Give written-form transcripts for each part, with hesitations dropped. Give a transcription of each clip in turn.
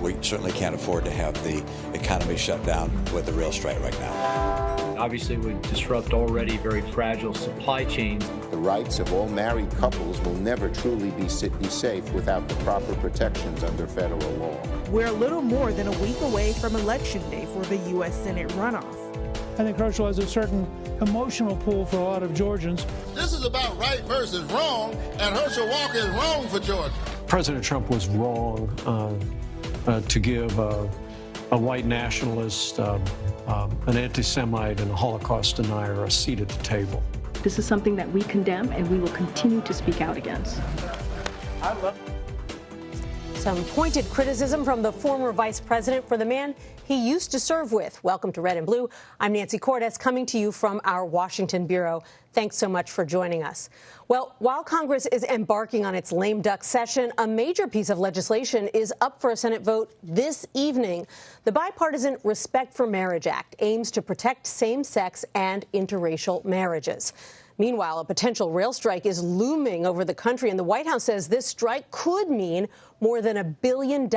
We certainly can't afford to have the economy shut down with a real strike right now. Obviously, would disrupt already very fragile supply chains. The rights of all married couples will never truly be safe without the proper protections under federal law. We're a little more than a week away from Election Day for the U.S. Senate runoff. I think Herschel has a certain emotional pull for a lot of Georgians. This is about right versus wrong, and Herschel Walker is wrong for Georgia. President Trump was wrong to give a white nationalist, an anti-Semite, and a Holocaust denier a seat at the table. This is something that we condemn, and we will continue to speak out against. Some pointed criticism from the former vice president for the man he used to serve with. Welcome to Red and Blue. I'm Nancy Cordes, coming to you from our Washington bureau. Thanks so much for joining us. Well, while Congress is embarking on its lame duck session, a major piece of legislation is up for a Senate vote this evening. The bipartisan Respect for Marriage Act aims to protect same-sex and interracial marriages. Meanwhile, a potential rail strike is looming over the country, and the White House says this strike could mean more than $1 billion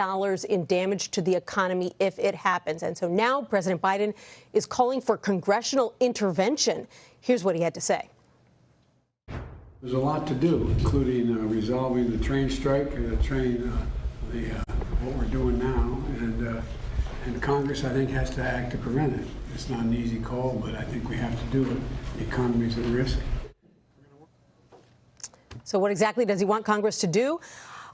in damage to the economy if it happens. And so now President Biden is calling for congressional intervention. Here's what he had to say. There's a lot to do, including resolving the train strike, what we're doing now, and Congress, I think, has to act to prevent it. It's not an easy call, but I think we have to do it. The economy's at risk. So what exactly does he want Congress to do?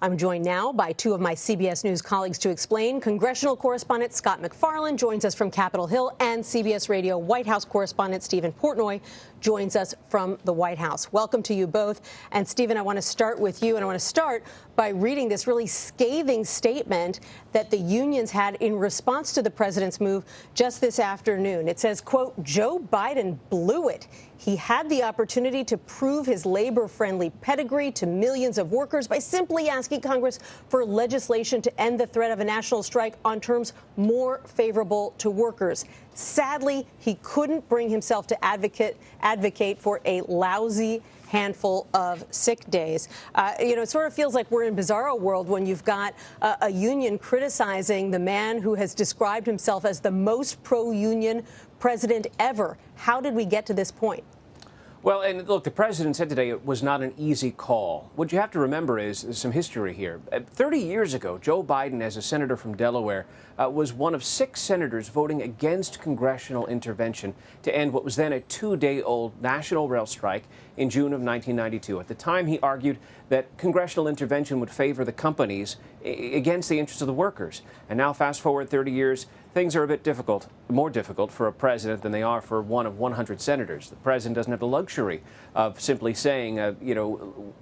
I'm joined now by two of my CBS News colleagues to explain. Congressional correspondent Scott MacFarlane joins us from Capitol Hill, and CBS Radio White House correspondent Stephen Portnoy joins us from the White House. Welcome to you both. And Stephen, I want to start with you, and I want to start by reading this really scathing statement that the unions had in response to the president's move just this afternoon. It says, quote, Joe Biden blew it. He had the opportunity to prove his labor-friendly pedigree to millions of workers by simply asking Congress for legislation to end the threat of a national strike on terms more favorable to workers. Sadly, he couldn't bring himself to advocate for a lousy handful of sick days. It sort of feels like we're in bizarro world when you've got a union criticizing the man who has described himself as the most pro-union president ever. How did we get to this point? Well, and look, the president said today it was not an easy call. What you have to remember is some history here. 30 years ago, Joe Biden, as a senator from Delaware, was one of 6 senators voting against congressional intervention to end what was then a 2-day-old national rail strike in June of 1992. At the time, he argued that congressional intervention would favor the companies against the interests of the workers. And now, fast forward 30 years, things are a bit more difficult for a president than they are for one of 100 senators. The president doesn't have the luxury of simply saying, I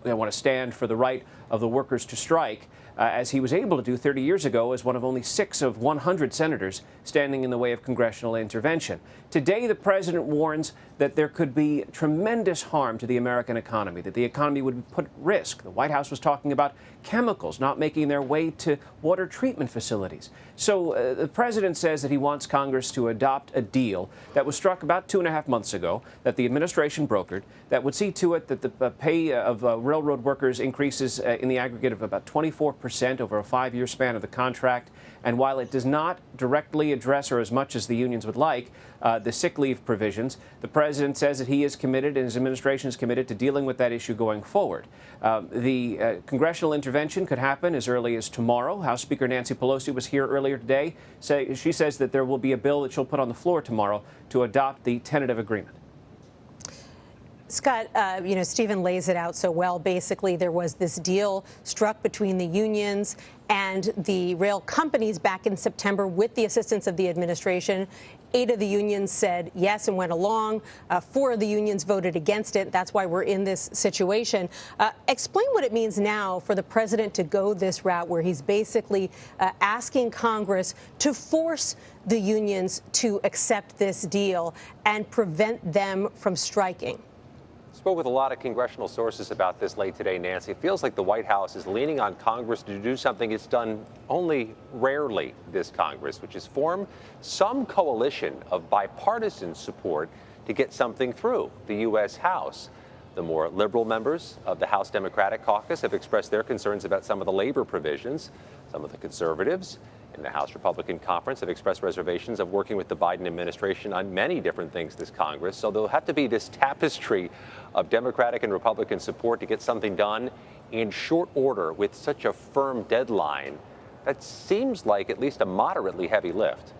want to stand for the right of the workers to strike, as he was able to do 30 years ago as one of only 6 of 100 senators standing in the way of congressional intervention. Today, the president warns that there could be tremendous harm to the American economy, that the economy would be put at risk. The White House was talking about chemicals not making their way to water treatment facilities. So the president says that he wants Congress to adopt a deal that was struck about 2.5 months ago, that the administration brokered, that would see to it that the pay of railroad workers increases in the aggregate of about 24% over a 5-year span of the contract. And while it does not directly address, or as much as the unions would like, the sick leave provisions, the president says that he is committed and his administration is committed to dealing with that issue going forward. The congressional intervention could happen as early as tomorrow. House Speaker Nancy Pelosi was here earlier today. She says that there will be a bill that she'll put on the floor tomorrow to adopt the tentative agreement. Scott, Stephen lays it out so well. Basically, there was this deal struck between the unions and the rail companies back in September with the assistance of the administration. 8 of the unions said yes and went along. 4 of the unions voted against it. That's why we're in this situation. Explain what it means now for the president to go this route, where he's basically asking Congress to force the unions to accept this deal and prevent them from striking. Spoke with a lot of congressional sources about this late today, Nancy. It feels like the White House is leaning on Congress to do something it's done only rarely this Congress, which is form some coalition of bipartisan support to get something through the U.S. House. The more liberal members of the House Democratic caucus have expressed their concerns about some of the labor provisions. Some of the conservatives in the House Republican Conference have expressed reservations of working with the Biden administration on many different things this Congress. So there'll have to be this tapestry of Democratic and Republican support to get something done in short order with such a firm deadline. That seems like at least a moderately heavy lift.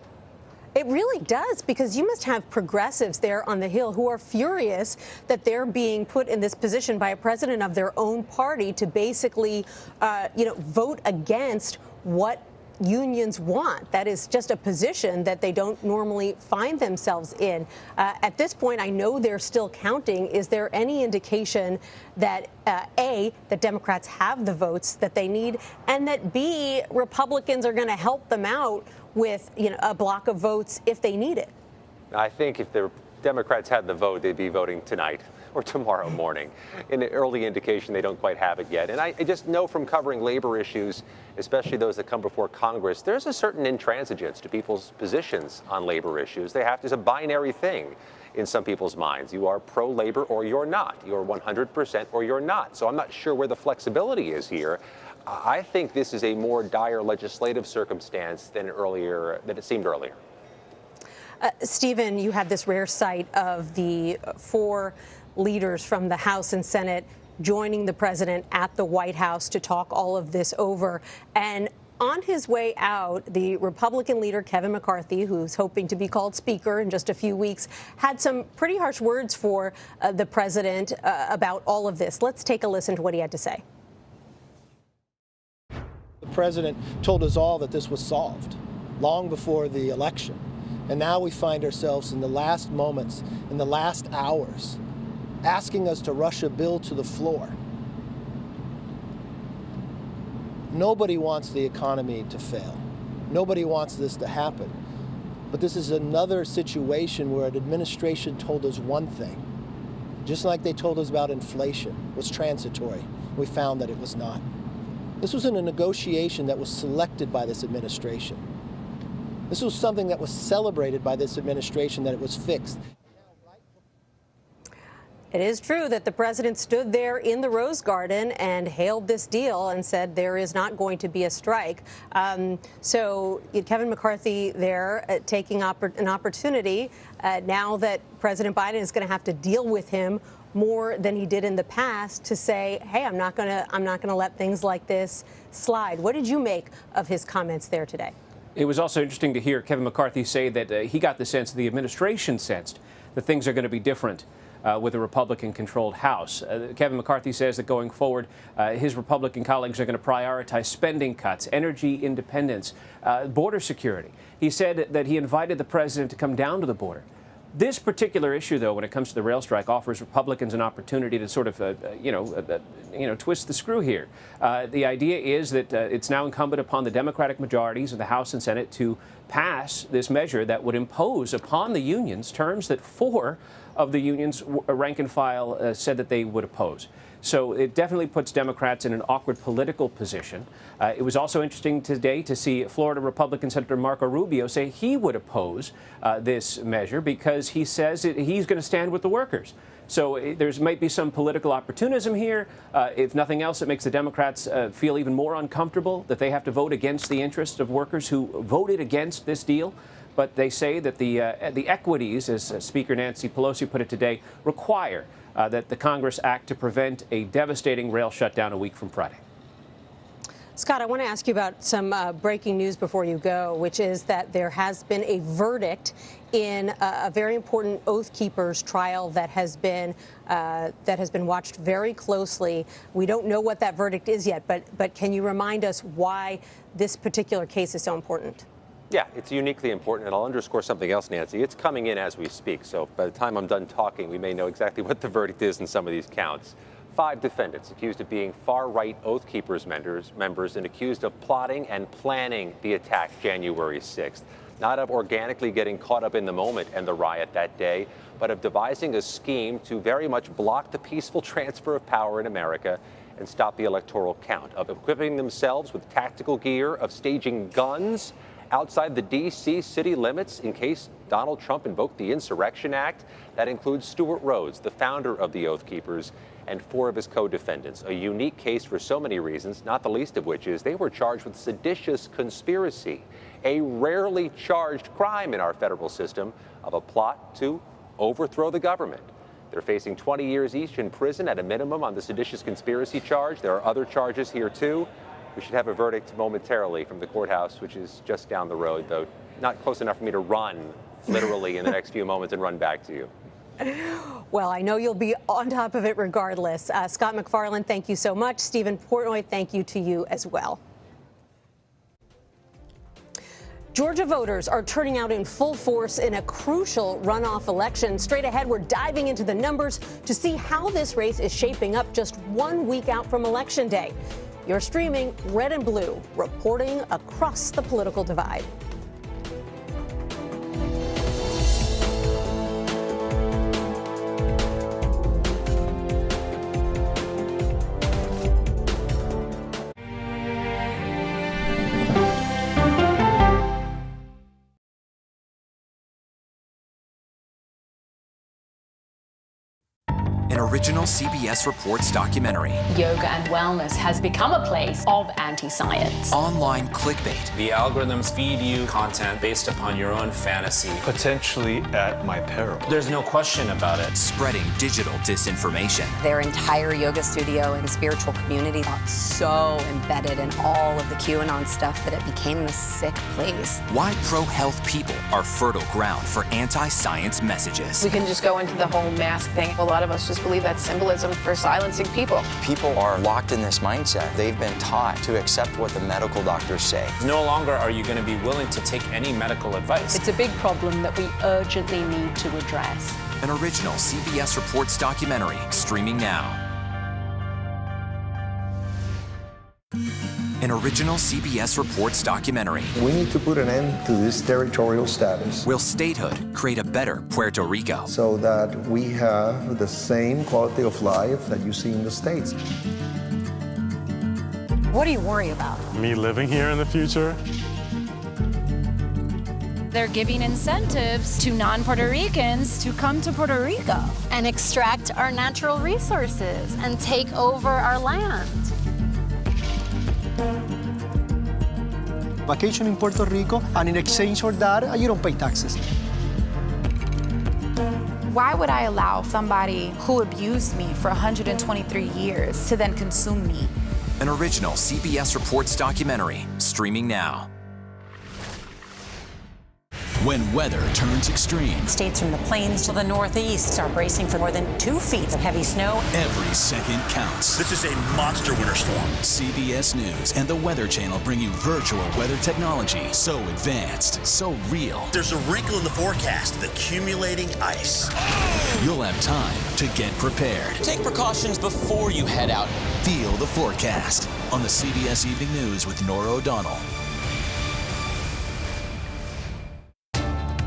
It really does, because you must have progressives there on the Hill who are furious that they're being put in this position by a president of their own party to basically, vote against what unions want. That is just a position that they don't normally find themselves in. At this point, I know they're still counting. Is there any indication that, A, that Democrats have the votes that they need, and that, B, Republicans are going to help them out with, a block of votes if they need it? I think if the Democrats had the vote, they'd be voting tonight or tomorrow morning. In the early indication, they don't quite have it yet. And I just know from covering labor issues, especially those that come before Congress, there's a certain intransigence to people's positions on labor issues. It's a binary thing in some people's minds. You are pro-labor or you're not. You're 100% or you're not. So I'm not sure where the flexibility is here. I think this is a more dire legislative circumstance than it seemed earlier. Stephen, you had this rare sight of the 4 leaders from the House and Senate joining the president at the White House to talk all of this over. And on his way out, the Republican leader, Kevin McCarthy, who's hoping to be called Speaker in just a few weeks, had some pretty harsh words for the president about all of this. Let's take a listen to what he had to say. The president told us all that this was solved long before the election. And now we find ourselves in the last moments, in the last hours, asking us to rush a bill to the floor. Nobody wants the economy to fail. Nobody wants this to happen. But this is another situation where an administration told us one thing, just like they told us about inflation, was transitory. We found that it was not. This was in a negotiation that was selected by this administration. This was something that was celebrated by this administration, that it was fixed. It is true that the president stood there in the Rose Garden and hailed this deal and said there is not going to be a strike. So Kevin McCarthy there taking an opportunity now that President Biden is going to have to deal with him more than he did in the past to say, hey, I'm not going to let things like this slide. What did you make of his comments there today? It was also interesting to hear Kevin McCarthy say that he got the sense, the administration sensed, that things are going to be different with a Republican-controlled House. Kevin McCarthy says that going forward, his Republican colleagues are going to prioritize spending cuts, energy independence, border security. He said that he invited the president to come down to the border. This particular issue, though, when it comes to the rail strike, offers Republicans an opportunity to sort of, twist the screw here. The idea is that it's now incumbent upon the Democratic majorities of the House and Senate to pass this measure that would impose upon the unions terms that 4 of the unions' rank and file said that they would oppose. So it definitely puts Democrats in an awkward political position. It was also interesting today to see Florida Republican Senator Marco Rubio say he would oppose this measure because he says he's going to stand with the workers. So there might be some political opportunism here. If nothing else, it makes the Democrats feel even more uncomfortable that they have to vote against the interests of workers who voted against this deal. But they say that the equities, as Speaker Nancy Pelosi put it today, require that the Congress act to prevent a devastating rail shutdown a week from Friday. Scott, I want to ask you about some breaking news before you go, which is that there has been a verdict in a very important Oath Keepers trial that has been watched very closely. We don't know what that verdict is yet, but can you remind us why this particular case is so important? Yeah, it's uniquely important, and I'll underscore something else, Nancy. It's coming in as we speak, so by the time I'm done talking, we may know exactly what the verdict is in some of these counts. 5 defendants accused of being far-right Oath Keepers members and accused of plotting and planning the attack January 6th. Not of organically getting caught up in the moment and the riot that day, but of devising a scheme to very much block the peaceful transfer of power in America and stop the electoral count, of equipping themselves with tactical gear, of staging guns outside the D.C. city limits in case Donald Trump invoked the Insurrection Act. That includes Stuart Rhodes, the founder of the Oath Keepers, and 4 of his co-defendants. A unique case for so many reasons, not the least of which is they were charged with seditious conspiracy, a rarely charged crime in our federal system of a plot to overthrow the government. They're facing 20 years each in prison at a minimum on the seditious conspiracy charge. There are other charges here, too. We should have a verdict momentarily from the courthouse, which is just down the road, though not close enough for me to run, literally, in the next few moments and run back to you. Well, I know you'll be on top of it regardless. Scott McFarland, thank you so much. Stephen Portnoy, thank you to you as well. Georgia voters are turning out in full force in a crucial runoff election. Straight ahead, we're diving into the numbers to see how this race is shaping up just 1 week out from Election Day. You're streaming Red and Blue, reporting across the political divide. Original CBS Reports documentary. Yoga and wellness has become a place of anti-science. Online clickbait. The algorithms feed you content based upon your own fantasy. Potentially at my peril. There's no question about it. Spreading digital disinformation. Their entire yoga studio and spiritual community got so embedded in all of the QAnon stuff that it became this sick place. Why pro-health people are fertile ground for anti-science messages. We can just go into the whole mask thing. A lot of us just believe that's symbolism for silencing people. People are locked in this mindset. They've been taught to accept what the medical doctors say. No longer are you going to be willing to take any medical advice. It's a big problem that we urgently need to address. An original CBS Reports documentary streaming now. An original CBS Reports documentary. We need to put an end to this territorial status. Will statehood create a better Puerto Rico? So that we have the same quality of life that you see in the States. What do you worry about? Me living here in the future? They're giving incentives to non-Puerto Ricans to come to Puerto Rico and extract our natural resources and take over our land. Vacation in Puerto Rico, and in exchange for that, you don't pay taxes. Why would I allow somebody who abused me for 123 years to then consume me? An original CBS Reports documentary streaming now. When weather turns extreme. States from the plains to the northeast are bracing for more than 2 feet of heavy snow. Every second counts. This is a monster winter storm. CBS News and the Weather Channel bring you virtual weather technology so advanced, so real. There's a wrinkle in the forecast, the accumulating ice. You'll have time to get prepared. Take precautions before you head out. Feel the forecast on the CBS Evening News with Norah O'Donnell.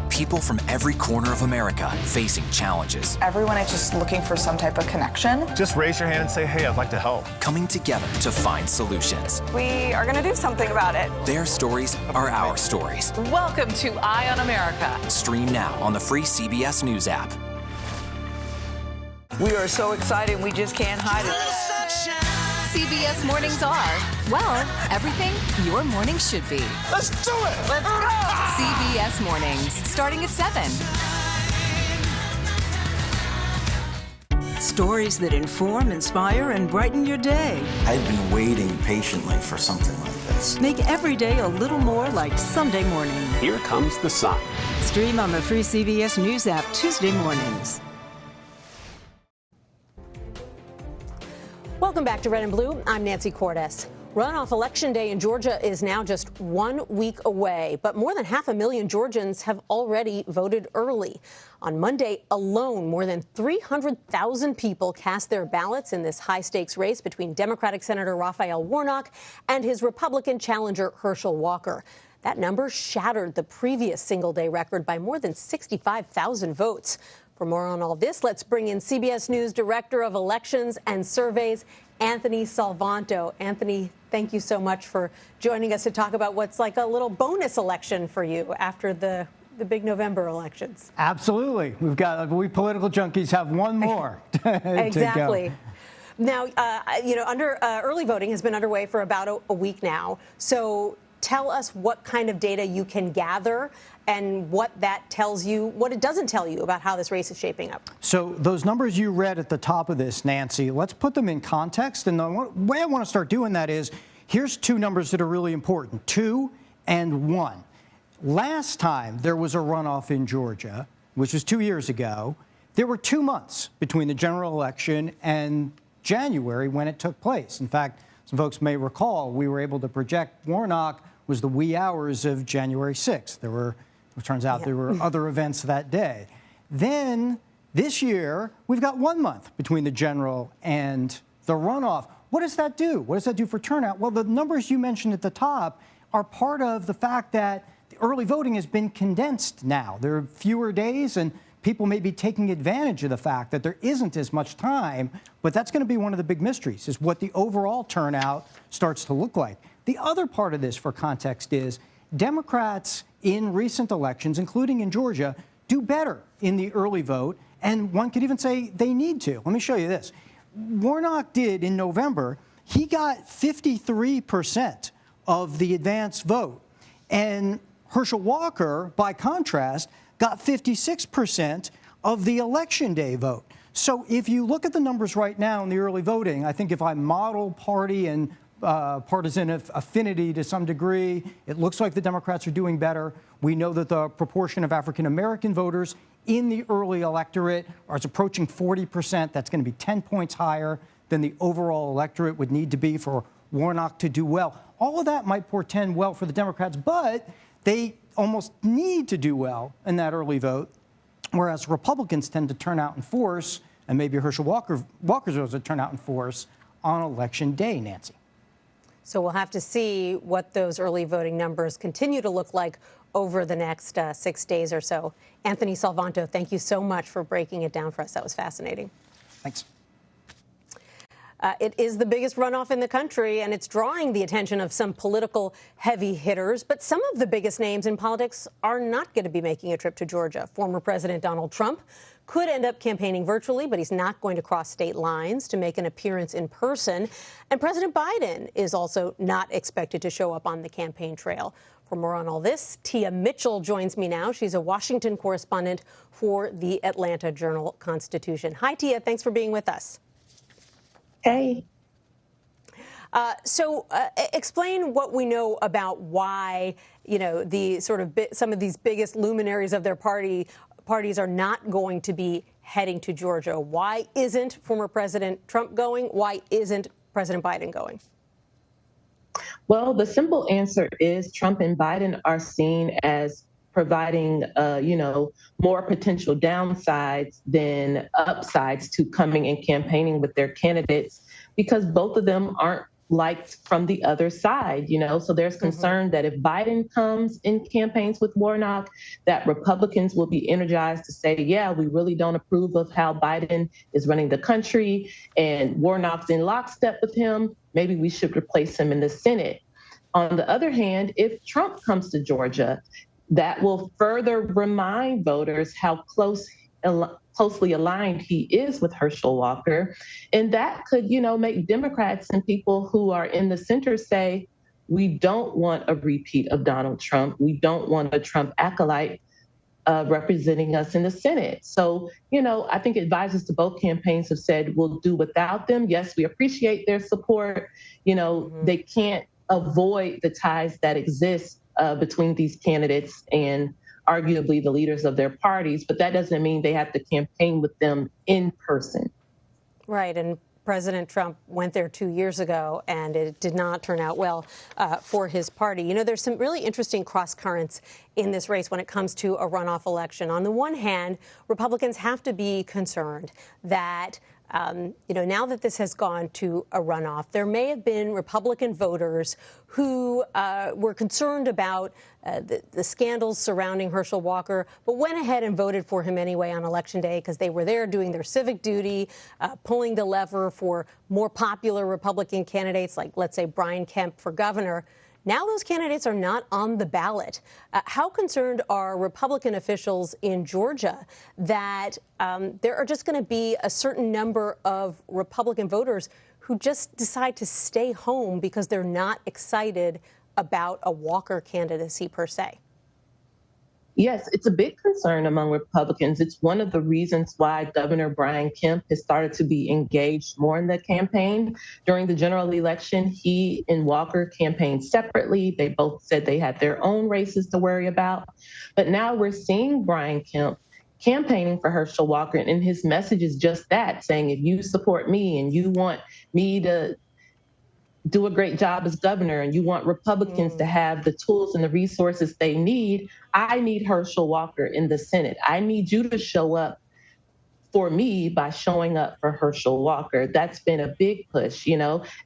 People from every corner of America facing challenges. Everyone is just looking for some type of connection. Just raise your hand and say, hey, I'd like to help. Coming together to find solutions. We are going to do something about it. Their stories are our stories. Welcome to Eye on America. Stream now on the free CBS News app. We are so excited, we just can't hide it. CBS mornings are, well, everything your morning should be. Let's do it! Let's go! CBS mornings, starting at 7. Stories that inform, inspire, and brighten your day. I've been waiting patiently for something like this. Make every day a little more like Sunday morning. Here comes the sun. Stream on the free CBS News app Tuesday mornings. Welcome back to Red and Blue. I'm Nancy Cordes. Runoff Election Day in Georgia is now just 1 week away, but more than 500,000 Georgians have already voted early. On Monday alone, more than 300,000 people cast their ballots in this high-stakes race between Democratic Senator Raphael Warnock and his Republican challenger Herschel Walker. That number shattered the previous single-day record by more than 65,000 votes. For more on all this, let's bring in CBS News Director of Elections and Surveys, Anthony Salvanto. Anthony, thank you so much for joining us to talk about what's like a little bonus election for you after the big November elections. Absolutely. We political junkies have one more exactly. to go. Now, early voting has been underway for about a week now. So tell us what kind of data you can gather and what that tells you, what it doesn't tell you about how this race is shaping up. So those numbers you read at the top of this, Nancy, let's put them in context. And the way I want to start doing that is, here's two numbers that are really important, 2 and 1. Last time there was a runoff in Georgia, which was 2 years ago, there were 2 months between the general election and January when it took place. In fact, some folks may recall we were able to project Warnock was the wee hours of January 6th. It turns out there were other events that day. Then this year, we've got 1 month between the general and the runoff. What does that do? What does that do for turnout? Well, the numbers you mentioned at the top are part of the fact that the early voting has been condensed now. There are fewer days, and people may be taking advantage of the fact that there isn't as much time, but that's going to be one of the big mysteries, is what the overall turnout starts to look like. The other part of this, for context, is Democrats in recent elections, including in Georgia, do better in the early vote, and one could even say they need to. Let me show you this. Warnock did in November, he got 53% of the advance vote, and Herschel Walker, by contrast, got 56% of the election day vote. So if you look at the numbers right now in the early voting, I think if I model party and partisan affinity to some degree, it looks like the Democrats are doing better. We know that the proportion of African-American voters in the early electorate is approaching 40%. That's going to be 10 points higher than the overall electorate would need to be for Warnock to do well. All of that might portend well for the Democrats, but they almost need to do well in that early vote, whereas Republicans tend to turn out in force, and maybe Herschel Walker's votes would turn out in force on Election Day, Nancy. So we'll have to see what those early voting numbers continue to look like over the next 6 days or so. Anthony Salvanto, thank you so much for breaking it down for us. That was fascinating. Thanks. It is the biggest runoff in the country, and it's drawing the attention of some political heavy hitters. But some of the biggest names in politics are not going to be making a trip to Georgia. Former President Donald Trump could end up campaigning virtually, but he's not going to cross state lines to make an appearance in person. And President Biden is also not expected to show up on the campaign trail. For more on all this, Tia Mitchell joins me now. She's a Washington correspondent for the Atlanta Journal-Constitution. Hi, Tia. Thanks for being with us. Hey. So explain what we know about why, the sort of some of these biggest luminaries of their parties are not going to be heading to Georgia. Why isn't former President Trump going? Why isn't President Biden going? Well, the simple answer is Trump and Biden are seen as providing, more potential downsides than upsides to coming and campaigning with their candidates, because both of them aren't liked from the other side, So there's concern that if Biden comes in campaigns with Warnock, that Republicans will be energized to say, yeah, we really don't approve of how Biden is running the country, and Warnock's in lockstep with him. Maybe we should replace him in the Senate. On the other hand, if Trump comes to Georgia, that will further remind voters how closely aligned he is with Herschel Walker. And that could, make Democrats and people who are in the center say, we don't want a repeat of Donald Trump. We don't want a Trump acolyte representing us in the Senate. So, I think advisors to both campaigns have said, we'll do without them. Yes, we appreciate their support. They can't avoid the ties that exist between these candidates and arguably the leaders of their parties, but that doesn't mean they have to campaign with them in person. Right, and President Trump went there 2 years ago, and it did not turn out well for his party. There's some really interesting cross currents in this race when it comes to a runoff election. On the one hand, Republicans have to be concerned that Now that this has gone to a runoff, there may have been Republican voters who were concerned about the scandals surrounding Herschel Walker, but went ahead and voted for him anyway on Election Day because they were there doing their civic duty, pulling the lever for more popular Republican candidates like, let's say, Brian Kemp for governor. Now those candidates are not on the ballot. How concerned are Republican officials in Georgia that there are just going to be a certain number of Republican voters who just decide to stay home because they're not excited about a Walker candidacy per se? Yes, it's a big concern among Republicans. It's one of the reasons why Governor Brian Kemp has started to be engaged more in the campaign. During the general election, he and Walker campaigned separately. They both said they had their own races to worry about. But now we're seeing Brian Kemp campaigning for Herschel Walker, and his message is just that, saying if you support me and you want me to do a great job as governor and you want Republicans to have the tools and the resources they need, I need Herschel Walker in the Senate. I need you to show up for me by showing up for Herschel Walker. That's been a big push,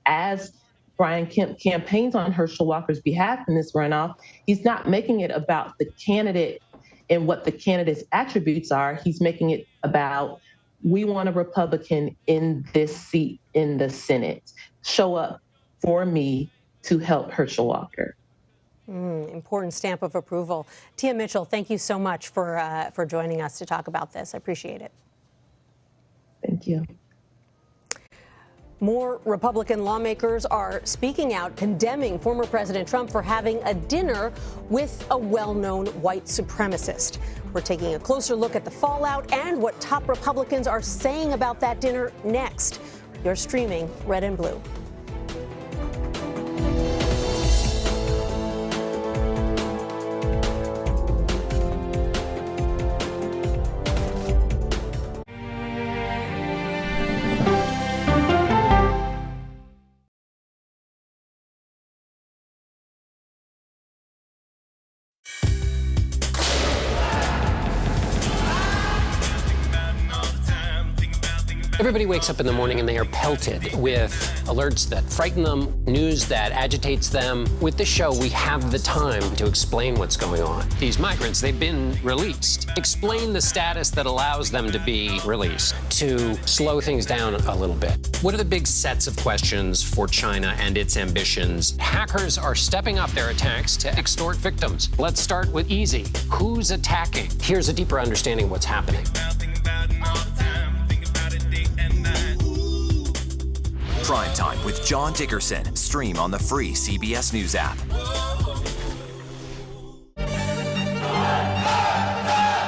as Brian Kemp campaigns on Herschel Walker's behalf in this runoff. He's not making it about the candidate and what the candidate's attributes are. He's making it about, we want a Republican in this seat in the Senate. Show up for me to help Herschel Walker. Important stamp of approval. Tia Mitchell, thank you so much for joining us to talk about this. I appreciate it. Thank you. More Republican lawmakers are speaking out, condemning former President Trump for having a dinner with a well-known white supremacist. We're taking a closer look at the fallout and what top Republicans are saying about that dinner next. You're streaming Red and Blue. Everybody wakes up in the morning and they are pelted with alerts that frighten them, news that agitates them. With this show, we have the time to explain what's going on. These migrants, they've been released. Explain the status that allows them to be released, to slow things down a little bit. What are the big sets of questions for China and its ambitions? Hackers are stepping up their attacks to extort victims. Let's start with easy. Who's attacking? Here's a deeper understanding of what's happening. Prime Time with John Dickerson. Stream on the free CBS News app.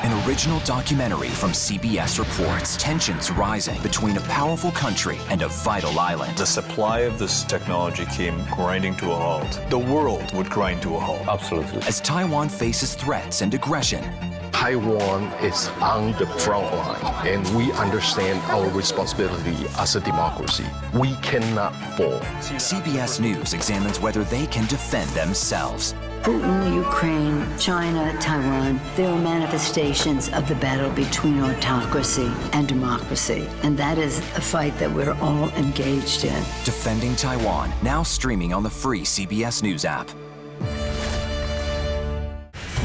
An original documentary from CBS reports tensions rising between a powerful country and a vital island. The supply of this technology came grinding to a halt. The world would grind to a halt. Absolutely. As Taiwan faces threats and aggression, Taiwan is on the front line, and we understand our responsibility as a democracy. We cannot fall. CBS News examines whether they can defend themselves. Putin, Ukraine, China, Taiwan, there are manifestations of the battle between autocracy and democracy. And that is a fight that we're all engaged in. Defending Taiwan, now streaming on the free CBS News app.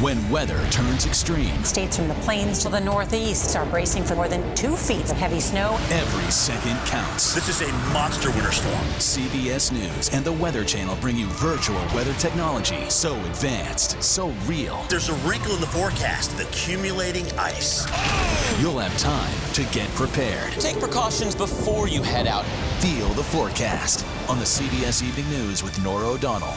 When weather turns extreme, States from the plains to the northeast are bracing for more than 2 feet of heavy snow. every second counts. This is a monster winter storm. CBS News and the Weather Channel bring you virtual weather technology so advanced, so real. There's a wrinkle in the forecast, the accumulating ice. You'll have time to get prepared. Take precautions before you head out. Feel the forecast on the CBS Evening News with Nora O'Donnell.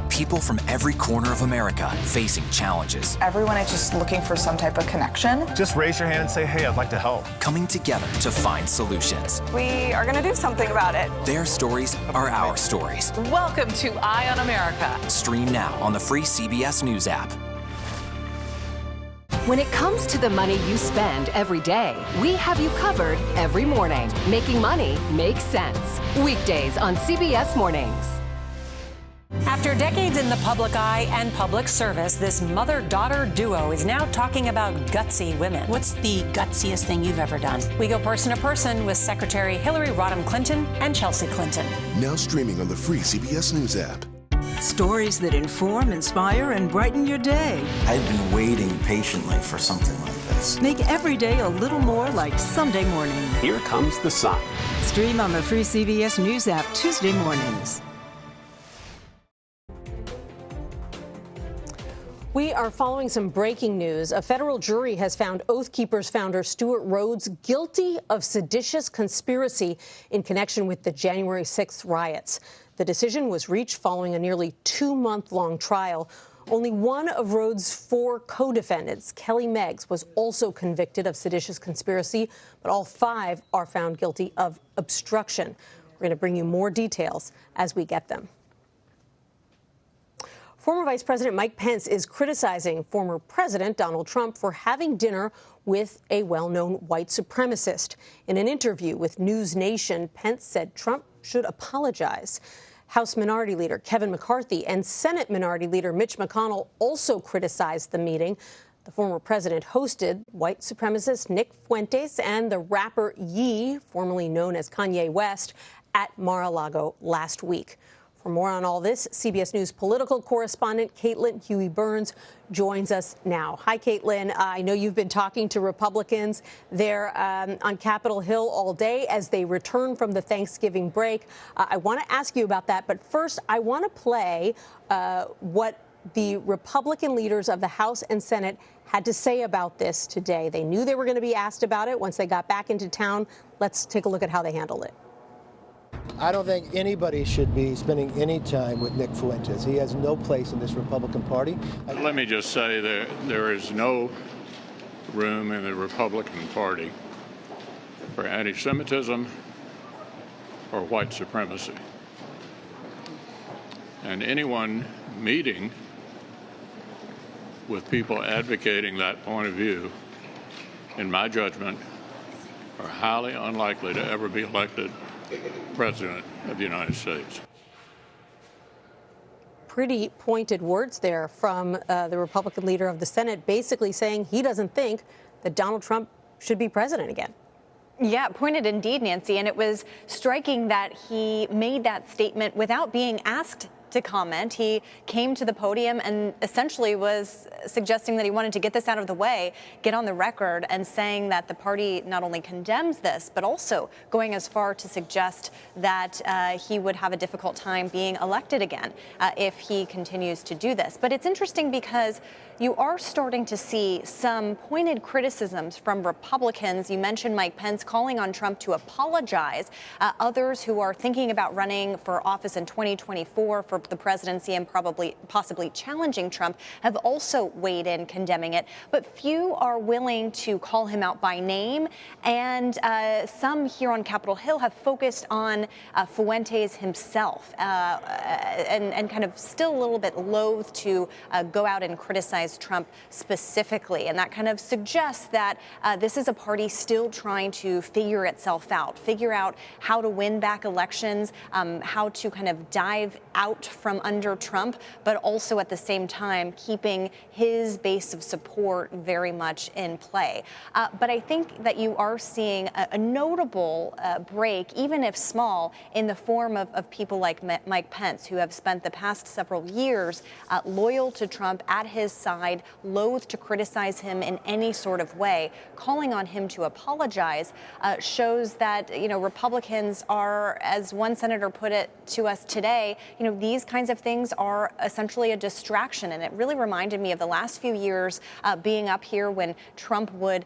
People from every corner of America facing challenges. Everyone is just looking for some type of connection. Just raise your hand and say, hey, I'd like to help. Coming together to find solutions. We are going to do something about it. Their stories are our stories. Welcome to Eye on America. Stream now on the free CBS News app. When it comes to the money you spend every day, we have you covered every morning. Making money makes sense. Weekdays on CBS Mornings. After decades in the public eye and public service, this mother-daughter duo is now talking about gutsy women. What's the gutsiest thing you've ever done? We go person to person with Secretary Hillary Rodham Clinton and Chelsea Clinton. Now streaming on the free CBS News app. Stories that inform, inspire, and brighten your day. I've been waiting patiently for something like this. Make every day a little more like Sunday morning. Here comes the sun. Stream on the free CBS News app Tuesday mornings. We are following some breaking news. A federal jury has found Oath Keepers founder Stewart Rhodes guilty of seditious conspiracy in connection with the January 6th riots. The decision was reached following a nearly 2-month-long trial. Only one of Rhodes' 4 co-defendants, Kelly Meggs, was also convicted of seditious conspiracy, but all 5 are found guilty of obstruction. We're going to bring you more details as we get them. Former Vice President Mike Pence is criticizing former President Donald Trump for having dinner with a well-known white supremacist. In an interview with News Nation, Pence said Trump should apologize. House Minority Leader Kevin McCarthy and Senate Minority Leader Mitch McConnell also criticized the meeting. The former president hosted white supremacist Nick Fuentes and the rapper Ye, formerly known as Kanye West, at Mar-a-Lago last week. For more on all this, CBS News political correspondent Caitlin Huey-Burns joins us now. Hi, Caitlin. I know you've been talking to Republicans there on Capitol Hill all day as they return from the Thanksgiving break. I want to ask you about that, but first I want to play what the Republican leaders of the House and Senate had to say about this today. They knew they were going to be asked about it once they got back into town. Let's take a look at how they handled it. I don't think anybody should be spending any time with Nick Fuentes. He has no place in this Republican Party. Let me just say that there is no room in the Republican Party for anti-Semitism or white supremacy. And anyone meeting with people advocating that point of view, in my judgment, are highly unlikely to ever be elected President of the United States. Pretty pointed words there from the Republican leader of the Senate, basically saying he doesn't think that Donald Trump should be president again. Yeah, pointed indeed, Nancy, and it was striking that he made that statement without being asked to comment. He came to the podium and essentially was suggesting that he wanted to get this out of the way, get on the record, and saying that the party not only condemns this, but also going as far to suggest that he would have a difficult time being elected again if he continues to do this. But it's interesting because you are starting to see some pointed criticisms from Republicans. You mentioned Mike Pence calling on Trump to apologize. Others who are thinking about running for office in 2024 for the presidency and possibly challenging Trump have also weighed in condemning it. But few are willing to call him out by name. And some here on Capitol Hill have focused on Fuentes himself and kind of still a little bit loath to go out and criticize Trump specifically. And that kind of suggests that this is a party still trying to figure itself out, figure out how to win back elections, how to kind of dive out from under Trump, but also at the same time keeping his base of support very much in play. But I think that you are seeing a notable break, even if small, in the form of people like Mike Pence, who have spent the past several years loyal to Trump, at his side, loath to criticize him in any sort of way. Calling on him to apologize shows that, Republicans are, as one senator put it to us today, these kinds of things are essentially a distraction. And it really reminded me of the last few years being up here when Trump would,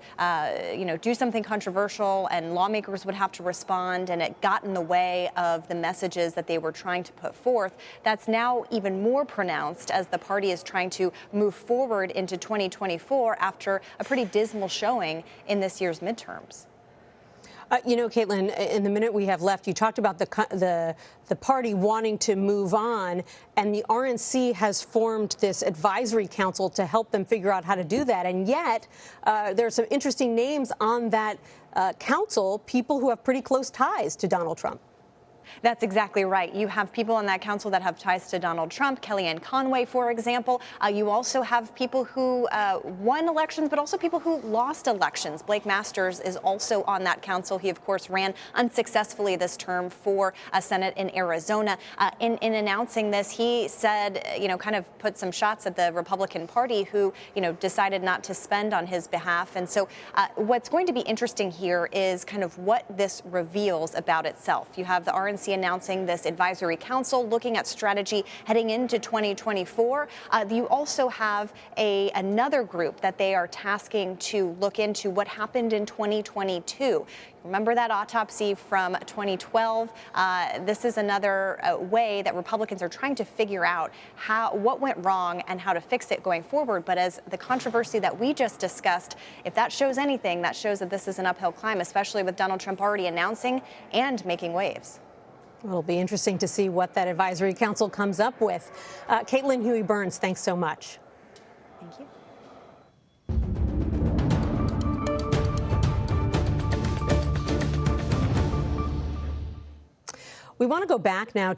do something controversial and lawmakers would have to respond, and it got in the way of the messages that they were trying to put forth. That's now even more pronounced as the party is trying to move forward into 2024 after a pretty dismal showing in this year's midterms. Caitlin, in the minute we have left, you talked about the party wanting to move on, and the RNC has formed this advisory council to help them figure out how to do that. And yet, there are some interesting names on that council, people who have pretty close ties to Donald Trump. That's exactly right. You have people on that council that have ties to Donald Trump, Kellyanne Conway, for example. You also have people who won elections, but also people who lost elections. Blake Masters is also on that council. He, of course, ran unsuccessfully this term for a Senate in Arizona. In announcing this, he said, kind of put some shots at the Republican Party who, decided not to spend on his behalf. And so what's going to be interesting here is kind of what this reveals about itself. You have the RNC announcing this advisory council looking at strategy heading into 2024. You also have another group that they are tasking to look into what happened in 2022. Remember that autopsy from 2012? This is another way that Republicans are trying to figure out what went wrong and how to fix it going forward. But as the controversy that we just discussed, if that shows anything, that shows that this is an uphill climb, especially with Donald Trump already announcing and making waves. It'll be interesting to see what that advisory council comes up with. Caitlin Huey-Burns, thanks so much. Thank you. We want to go back now to